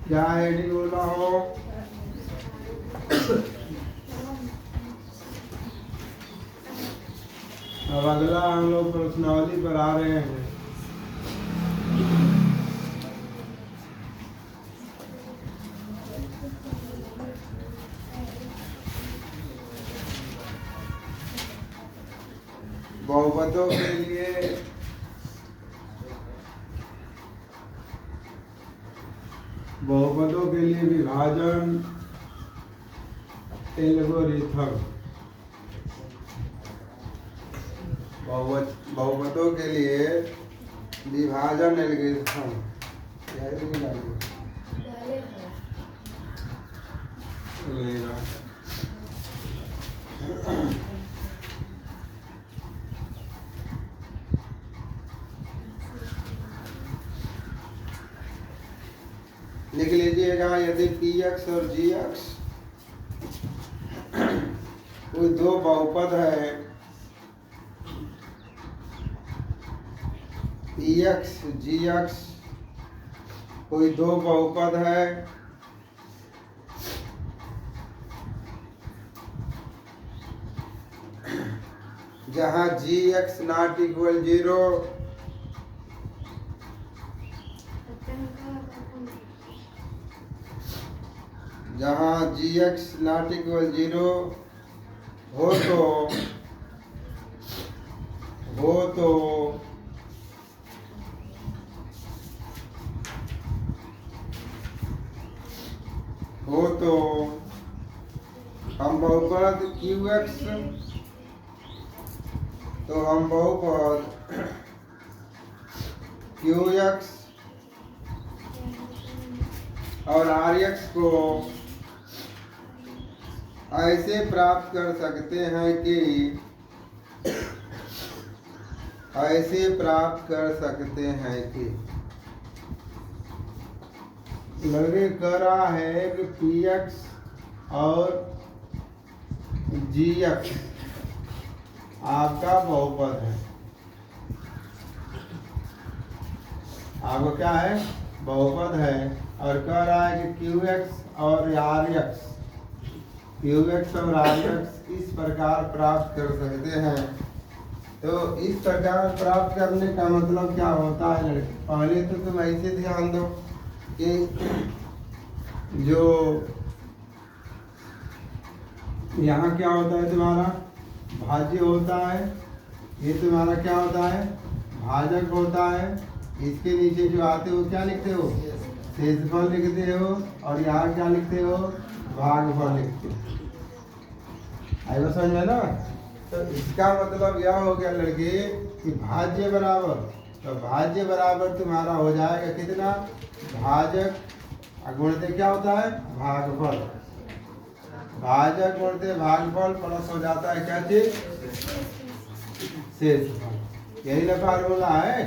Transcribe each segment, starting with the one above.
क्या हेडिंग बोला हो? अब अगला हम लोग प्रश्नावली पर आ रहे हैं। बहुपदों के लिए विभाजन एल्गोरिथम। बहुपदों के लिए विभाजन एल्गोरिथम लिख लीजिएगा। यदि px और gx कोई दो बहुपद है, px gx कोई दो बहुपद है, जहाँ gx नॉट इक्वल 0, जहाँ gx नॉट इक्वल 0 हो तो हम बहुपद qx, तो हम बहुपद qx और rx को ऐसे प्राप्त कर सकते हैं कि लगे कह रहा है कि px और gx आपका बहुपद है। आपका क्या है? बहुपद है। और कह रहा है कि qx और rx इस प्रकार प्राप्त कर सकते हैं। तो इस प्रकार प्राप्त करने का मतलब क्या होता है लड़के? पहले तो तुम ऐसे ध्यान दो कि जो यहाँ क्या होता है, तुम्हारा भाज्य होता है, ये तुम्हारा क्या होता है? भाजक होता है। इसके नीचे जो आते हो क्या लिखते हो? शेषफल लिखते हो। और यहाँ क्या लिखते हो? भागफल लिखते हो। आएगा समझ में ना? तो इसका मतलब यह हो गया लड़के कि भाज्य बराबर, तो भाज्य बराबर तुम्हारा हो जाएगा कितना? भाजक गुणते क्या होता है? भागफल। भाजक गुणते भागफल प्लस हो जाता है क्या चीज? शेषफल। यही ना फार्मूला है।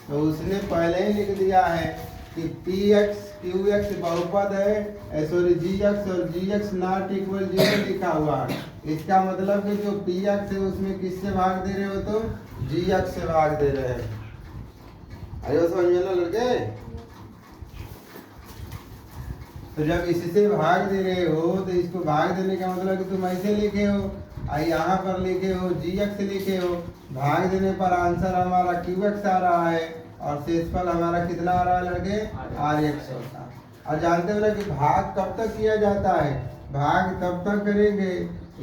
तो उसने पहले ही लिख दिया है कि px qx बहुपद है, सॉरी gx और gx नॉट इक्वल 0 लिखा हुआ है। इसका मतलब कि जो px है उसमें किससे भाग दे रहे हो? तो gx से भाग दे रहे हैं। आइए समझ में ना लड़के? तो जब इससे भाग दे रहे हो तो इसको भाग देने का मतलब कि तुम ऐसे लिखे हो, यहाँ पर लिखे हो gx लिखे हो, भाग देने पर आंसर हमारा qx आ रहा है और शेषफल हमारा कितना आ रहा है लड़के? rx होता है। और जानते हो ना कि भाग कब तक किया जाता है? भाग तब तक करेंगे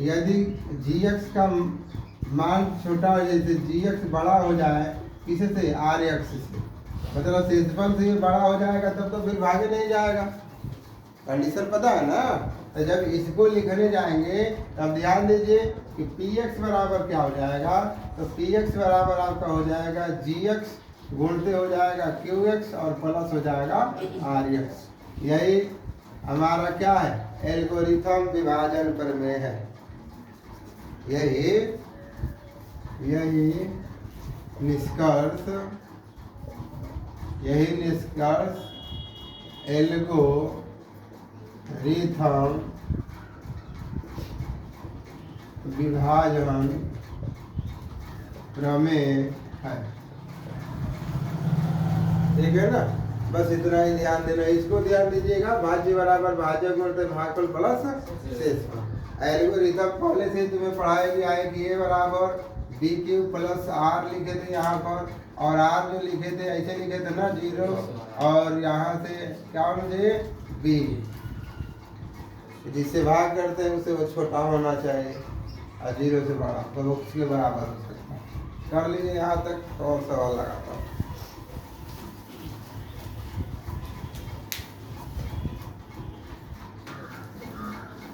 यदि gx का मान छोटा हो, जैसे gx बड़ा हो जाए किसे से? rx से, मतलब शेषफल से बड़ा हो जाएगा तब तो फिर भागे नहीं जाएगा। कंडीशन पता है ना? तो जब इसको लिखने जाएंगे तब ध्यान दीजिए कि px बराबर क्या हो जाएगा? तो px बराबर आपका हो जाएगा gx गुणते हो जाएगा qx और प्लस हो जाएगा rx। यही हमारा क्या है? एल्गोरिथम विभाजन प्रमेय है। यही निष्कर्ष एल्गोरिथम विभाजन प्रमेय है। ठीक है ना, बस इतना ही ध्यान देना। इसको ध्यान दीजिएगा, भाज्य बराबर भाजक गुणित भागफल प्लस शेषफल। एल्गोरिथम पहले से तुम्हें पढ़ाए भी आए कि ए बराबर बी क्यू प्लस आर लिखे थे यहाँ पर, और आर जो लिखे थे ऐसे लिखे थे ना 0, और यहाँ से क्या होना चाहिए बी, जिससे भाग करते हैं उससे वो छोटा होना चाहिए और 0 से बड़ा, तो वो उसके बराबर हो सकता है। कर लीजिए यहाँ तक, तो और सवाल लगाता हूँ।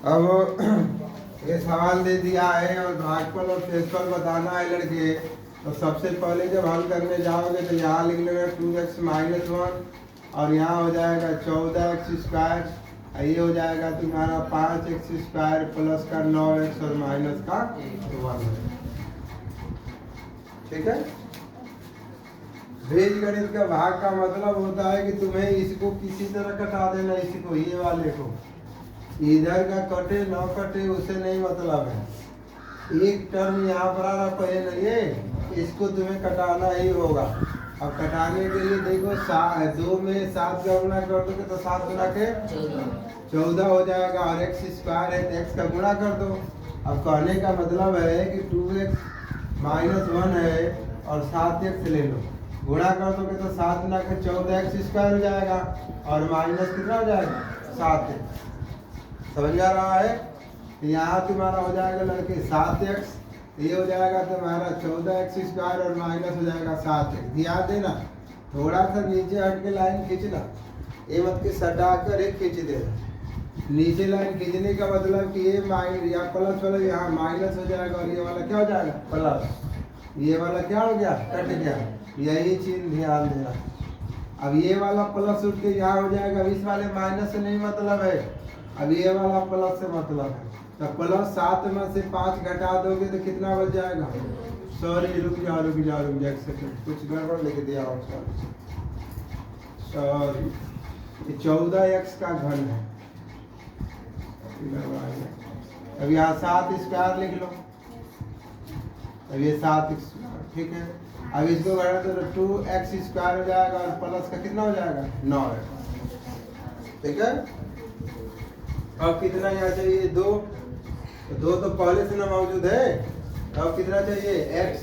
अब ये सवाल दे दिया है और भागफल और शेषफल बताना है लड़के। तो सबसे पहले जब हल करने जाओगे तो यहाँ लिख लेगा 2x - 1, और यहाँ हो जाएगा 14x², ये हो जाएगा तुम्हारा 5x² प्लस का 9x और माइनस का 1। ठीक है, बीजगणित का भाग का मतलब होता है कि तुम्हें इसको किसी तरह कटा देना, इसको ये वाले को, इधर का कटे न कटे उससे नहीं मतलब है। एक टर्म यहाँ पर आ रहा पहले नहीं है, इसको तुम्हें कटाना ही होगा। अब कटाने के लिए देखो 2 में 7 का गुणा कर दोगे तो 7 गुणा के 14 हो जाएगा, और x² है तो x का गुणा कर दो। अब कहने का मतलब है कि 2x - 1 है और 7x ले लो, गुणा कर दोगे तो 7 गुणा के 14x² हो जाएगा, और माइनस कितना हो जाएगा 7x। समझ आ रहा है? यहाँ तुम्हारा हो जाएगा लड़के 7x, ये हो जाएगा तुम्हारा 14x² और माइनस हो जाएगा 7x। ध्यान देना, थोड़ा सा नीचे हट के लाइन खींचना, ये मत के सटा कर एक खींच देना। नीचे लाइन खींचने का मतलब कि ये माइनस या प्लस वाला यहाँ माइनस हो जाएगा, और ये वाला क्या हो जाएगा प्लस, ये वाला क्या हो गया कट गया। यही चीज ध्यान देना। अब ये वाला प्लस उठ के यहाँ हो जाएगा, अब इस वाले माइनस से नहीं मतलब है, अब ये वाला प्लस से मतलब है। तो प्लस 7 में से 5 घटा दोगे तो कितना बच जाएगा, सॉरी रुक जाओ एक सेकंड, कुछ गड़बड़ लिख दिया और सॉरी, 14x का घन है। अब यहाँ 7² लिख लो, अब ये 7x, ठीक है। अब इसको घटा तो 2x² हो जाएगा, और प्लस का कितना हो जाएगा 9x। ठीक है, अब कितना यहाँ चाहिए 2, तो 2 तो पहले से ना मौजूद है। अब कितना चाहिए x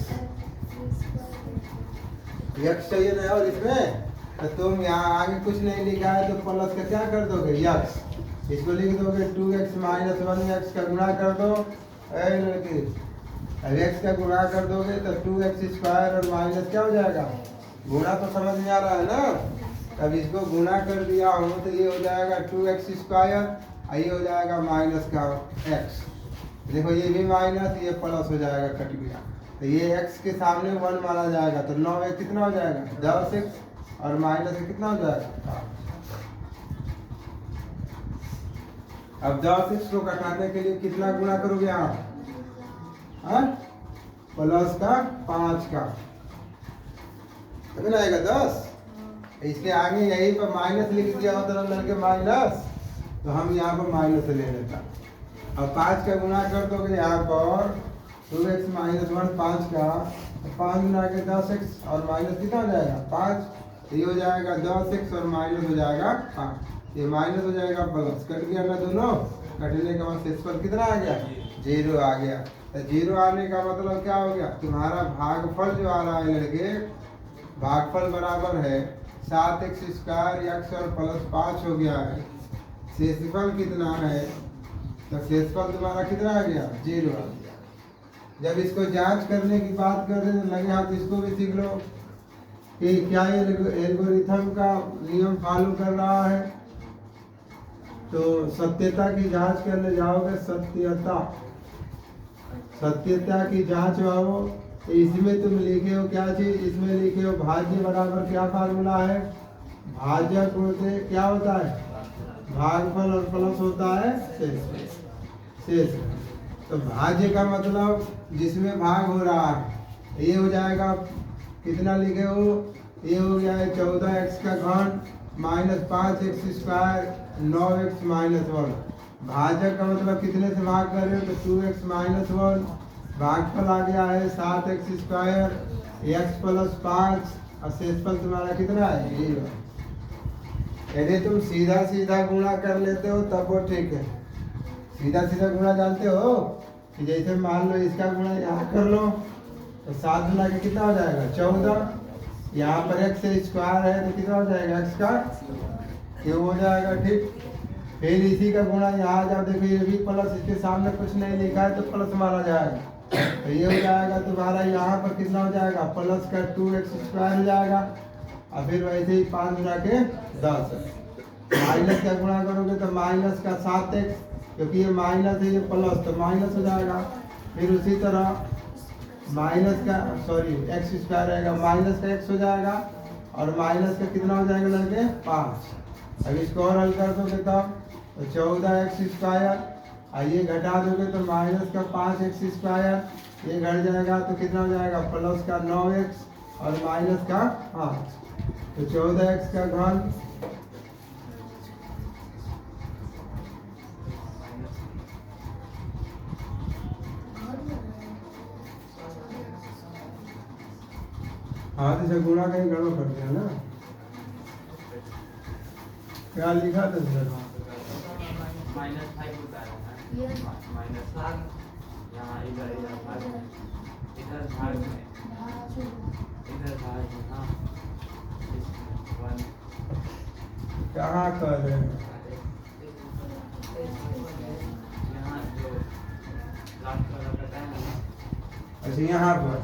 चाहिए ना, और इसमें तो तुम यहाँ आगे कुछ नहीं लिखा है तो प्लस का क्या कर दोगे x, इसको लिख दोगे 2x - 1, x का गुणा कर दो। लड़के अब x का गुणा कर दोगे तो 2x² और माइनस क्या हो जाएगा, गुणा तो समझ में आ रहा है ना। अब इसको गुणा कर दिया हूँ तो ये हो जाएगा 2x², ये हो जाएगा माइनस का x। देखो ये भी माइनस, ये प्लस हो जाएगा, कट गया। तो ये x के सामने 1 माना जाएगा, तो 9 कितना हो जाएगा 10x, और माइनस से कितना हो जाएगा। अब 10x को कटाने के लिए कितना गुणा करोगे आप, प्लस का 5 का, कितना आएगा 10। इसके आगे यही पर माइनस लिख दिया होता लड़के माइनस, तो हम यहाँ पर माइनस ले लेता। अब 5 का गुणा कर दोगे यहाँ पर 2x - 1 5 का, तो 5 गुणा के 10x, और माइनस कितना हो जाएगा 5, ये हो जाएगा 10x और माइनस हो जाएगा 5, ये माइनस हो जाएगा प्लस, कट गया ना दोनों। कटने के बाद शेषफल कितना आ गया 0 आ गया। तो 0 आने का मतलब क्या हो गया, तुम्हारा भागफल जो आ रहा है लड़के, भागफल बराबर है 7x² x और प्लस 5 हो गया है। शेषफल कितना है, तो शेषफल तुम्हारा कितना आ गया 0 आ गया। जब इसको जांच करने की बात कर रहे तो लगे हाथ इसको भी सीख लो कि क्या ये एल्गोरिथम का नियम फॉलो कर रहा है। तो सत्यता की जांच करने जाओगे, सत्यता की जांच आओ, तो इसमें तुम लिखे हो क्या चीज, इसमें लिखे हो भाज्य बराबर क्या फार्मूला है, भाजक होते क्या होता है भागफल, और प्लस होता है शेष। तो भाज्य का मतलब जिसमें भाग हो रहा है, ये हो जाएगा कितना लिखे हो, ये हो गया है 14x का घन माइनस 5x² 9x - 1, भाजक का मतलब कितने से भाग कर रहे हो तो 2x माइनस 1, भागफल आ गया है 7x स्क्वायर, x प्लस 5 और शेषफल तुम्हारा कितना है ये। यदि तुम सीधा सीधा गुणा कर लेते हो तब वो ठीक है। सीधा सीधा गुणा जानते हो कि जैसे मान लो इसका गुणा यहाँ कर लो तो 7 गुना के कितना हो जाएगा 14, यहाँ पर x स्क्वायर है तो कितना हो जाएगा x का क्यूब हो जाएगा। ठीक, फिर इसी का गुणा यहाँ जाओ, देखो ये भी प्लस, इसके सामने कुछ नहीं लिखा है तो प्लस माना जाएगा, तो ये हो जाएगा तुम्हारा यहाँ पर कितना हो जाएगा प्लस का 2x स्क्वायर हो जाएगा, और फिर वैसे ही 5 गुना के 10, माइनस का गुणा करोगे तो माइनस का 7x, क्योंकि ये माइनस है ये प्लस तो माइनस हो जाएगा। फिर उसी तरह माइनस का x स्क्वायर रहेगा, माइनस का x हो जाएगा, और माइनस का कितना हो जाएगा लगे 5। अब इसको और हल कर दोगे तब तो 14x स्क्वायर, आइए घटा दोगे तो माइनस का 5x स्क्वायर, ये घट जाएगा तो कितना हो जाएगा प्लस का 9x और माइनस का 5, तो 14x का घन से गुणा कहीं गड़बड़ कर दिया ना, क्या लिखा था सर -5 होता है -7, यहाँ इधर भाग में, इधर भाग में, हाँ 1 कहाँ कर रहे हैं यहाँ जो लास्ट वाला बताया ना। अच्छा यहाँ पर,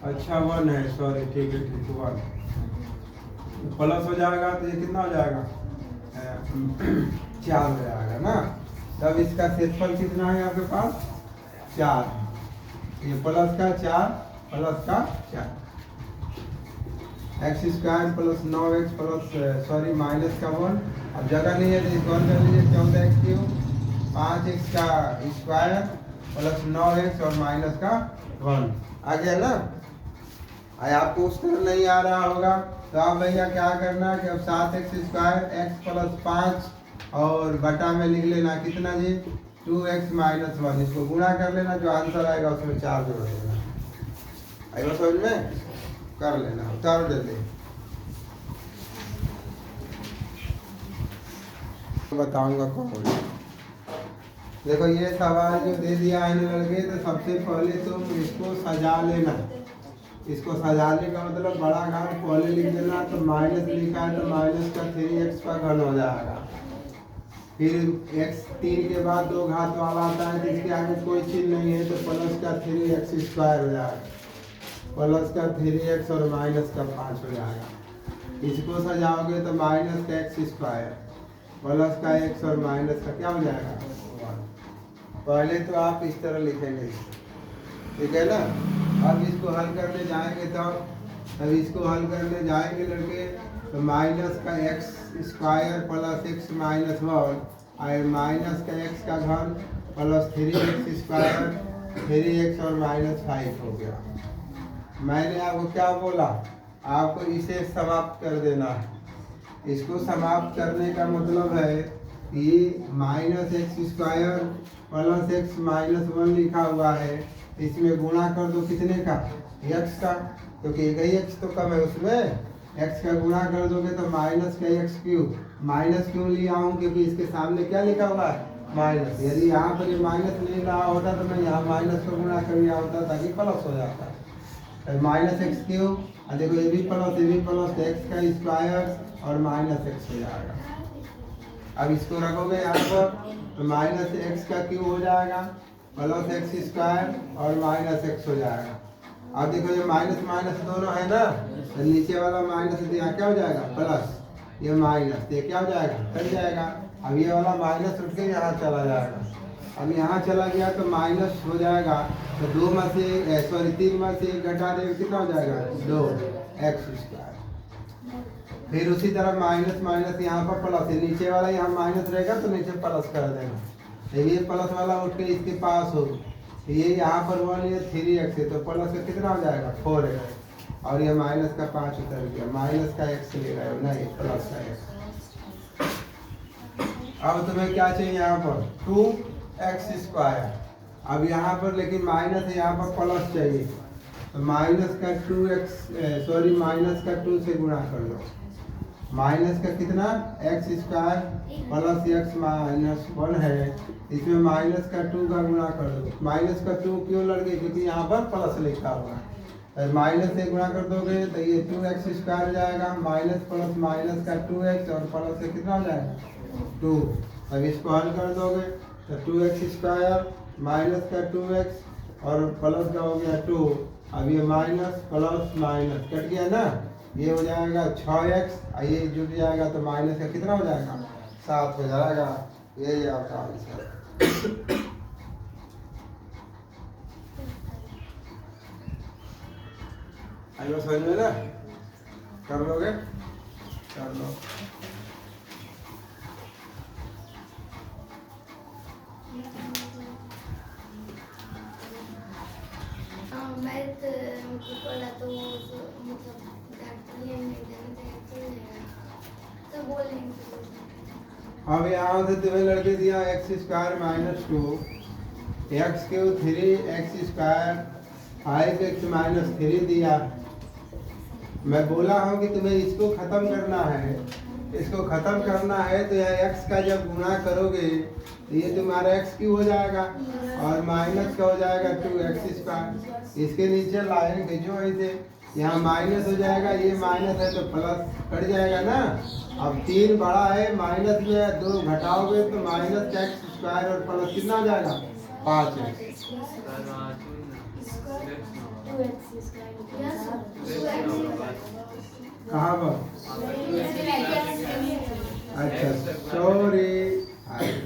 अच्छा 1 है, सॉरी ठीक है 1 प्लस हो जाएगा तो ये कितना हो जाएगा 4 हो जाएगा ना। तब इसका शेषफल कितना है आपके पास 4, ये प्लस का 4 प्लस का 4, x square plus 9x plus minus का 1, अब जगह नहीं है तो इसको हल कर लीजिए 14x क्यूब, 5x का स्क्वायर प्लस 9x और माइनस का 1 आ गया ना। आपको उस तरह नहीं आ रहा होगा तो आप भैया क्या करना कि अब 7x स्क्वायर x प्लस 5 और बटा में लिख लेना कितना जी 2x माइनस 1, इसको गुणा कर लेना, जो आंसर आएगा उसमें 4 जोड़ देना। आएगा समझ में, कर लेना, उतार देते बताऊंगा कौन। देखो ये सवाल जो दे दिया है लड़के, तो सबसे पहले तुम इसको सजा लेना। इसको सजाने का मतलब बड़ा घन पहले लिख देना, तो माइनस लिखा है तो माइनस का 3x का घन हो जाएगा। फिर x 3 के बाद 2 घात वाला आता है तो इसके आगे कोई चीज नहीं है तो प्लस का 3x स्क्वायर हो जाएगा, प्लस का 3x और माइनस का 5 हो जाएगा। इसको सजाओगे तो माइनस का x स्क्वायर प्लस का x और माइनस का क्या हो जाएगा 1। पहले तो आप इस तरह लिखेंगे, ठीक है ना। अब इसको हल करने जाएंगे तब इसको हल करने जाएंगे लड़के तो माइनस का x square plus x minus 1 और माइनस का x का घन प्लस 3x स्क्वायर 3x और माइनस 5 हो गया। मैंने आपको क्या बोला, आपको इसे समाप्त कर देना है। इसको समाप्त करने का मतलब है कि minus x square plus x minus 1 लिखा हुआ है, इसमें गुणा कर दो कितने का x का, क्योंकि एक ही x तो कम है उसमें, x का गुणा कर दोगे तो माइनस का x क्यूब। माइनस क्यों लिया हूँ क्योंकि इसके सामने क्या लिखा हुआ है माइनस, यदि यहाँ पर ये माइनस नहीं रहा होता तो मैं यहाँ माइनस को गुणा कर लिया होता ताकि प्लस हो जाता है। माइनस एक्स क्यूब, और देखो ये भी प्लस एक्स का स्क्वायर और माइनस एक्स हो जाएगा। अब इसको रखोगे यहाँ पर तो माइनस एक्स का क्यूब हो जाएगा प्लस एक्स स्क्वायर और माइनस एक्स हो जाएगा। अब देखो ये माइनस माइनस दोनों है ना, तो नीचे वाला माइनस यहाँ क्या हो जाएगा प्लस, ये माइनस ये क्या हो जाएगा कट जाएगा। अब ये वाला माइनस उठ के यहाँ चला जाएगा, अब यहाँ चला गया तो माइनस हो जाएगा, तो 2 में से 3 में से 1 घटा देंगे कितना हो जाएगा 2 एक्स स्क्वायर। फिर उसी तरह माइनस माइनस यहाँ पर प्लस है, नीचे वाला यहाँ माइनस रहेगा तो नीचे प्लस कर देना, तो ये प्लस वाला उठ के इसके पास हो, ये यहाँ पर 1 ये 3x है तो प्लस का कितना हो जाएगा 4x, और ये माइनस का 5 उतर गया, माइनस का x ले रहे हो नहीं प्लस का x। अब तुम्हें क्या चाहिए यहाँ पर 2x²। अब यहाँ पर लेकिन माइनस है, यहाँ पर प्लस चाहिए, तो माइनस का 2 से गुणा कर लो। माइनस का कितना x² प्लस x-1 है, इसमें माइनस का 2 का गुणा कर दो। माइनस का 2 क्यों लड़ गए, क्योंकि यहाँ पर प्लस लिखा हुआ है। माइनस से गुणा कर दोगे तो ये 2x² हो जाएगा, माइनस प्लस माइनस का 2x और प्लस से कितना हो जाएगा 2। अब इसको हल कर दोगे तो 2x² माइनस का 2x और प्लस का हो गया 2। अब ये माइनस प्लस माइनस कट गया ना, ये हो जाएगा 6x, ये जुट जाएगा तो माइनस का कितना हो जाएगा 7 हो जाएगा। ये आपका आंसर। आई बात समझ में ना, कर लोगे, कर लो। मैथ पढ़ा तो मतलब डॉक्टर ने तो बोलेंगे। अब यहाँ से तुम्हें लड़के दिया x² minus 2, x³ 3x² 5x - 3 दिया। मैं बोला हूँ कि तुम्हें इसको खत्म करना है, इसको खत्म करना है तो यह x का जब गुणा करोगे तो ये तुम्हारा x³ हो जाएगा और माइनस का हो जाएगा 2x²। इसके नीचे लाइन खींचो ऐसे, यहाँ माइनस हो जाएगा, ये माइनस है तो प्लस कट जाएगा ना। अब 3 बड़ा है, माइनस में 2 घटाओगे तो माइनस का x² और प्लस कितना हो जाएगा 5x। कहाँ पर, अच्छा सॉरी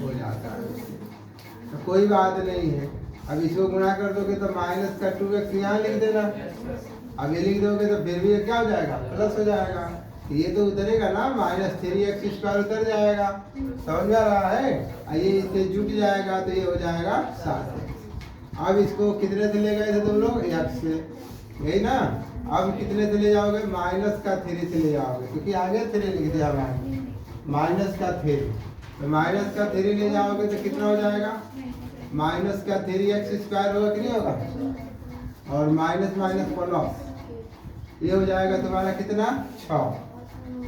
हो जाता है, तो कोई बात नहीं है। अब इसको गुणा कर दोगे तो माइनस का 2x यहाँ लिख देना। अब ये लिख दोगे तो फिर भी ये क्या हो जाएगा प्लस हो जाएगा, ये तो उतरेगा ना, -3x² उतर जाएगा। समझ में आ रहा है, ये इससे जुट जाएगा तो ये हो जाएगा 7x। अब इसको कितने से ले गए थे तुम लोग, x से, यही ना। अब कितने से ले जाओगे, -3 से ले जाओगे, क्योंकि आगे 3 लिख दिया मैंने, -3। तो -3 ले जाओगे तो कितना हो जाएगा, -3x² होगा कि नहीं होगा, और माइनस माइनस प्लस, ये हो जाएगा तुम्हारा कितना 6।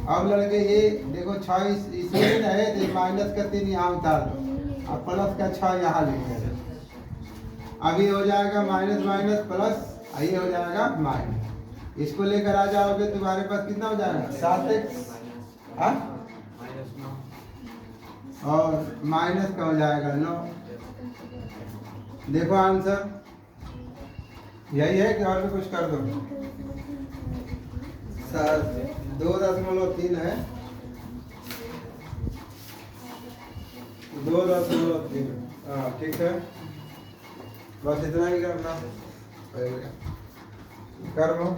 अब लड़के ये देखो 6 इसमें है तो -3 यहाँ उतार दो, अब प्लस का 6 यहाँ लिख दो। अब ये हो जाएगा माइनस माइनस प्लस, ये हो जाएगा माइनस। इसको लेकर आ जाओगे तुम्हारे पास कितना हो जाएगा 7x, और माइनस का हो जाएगा 9। देखो आंसर यही है कि और भी कुछ कर दो। 2.3 है, 2.3। हाँ ठीक है, बस इतना ही करना, कर लो।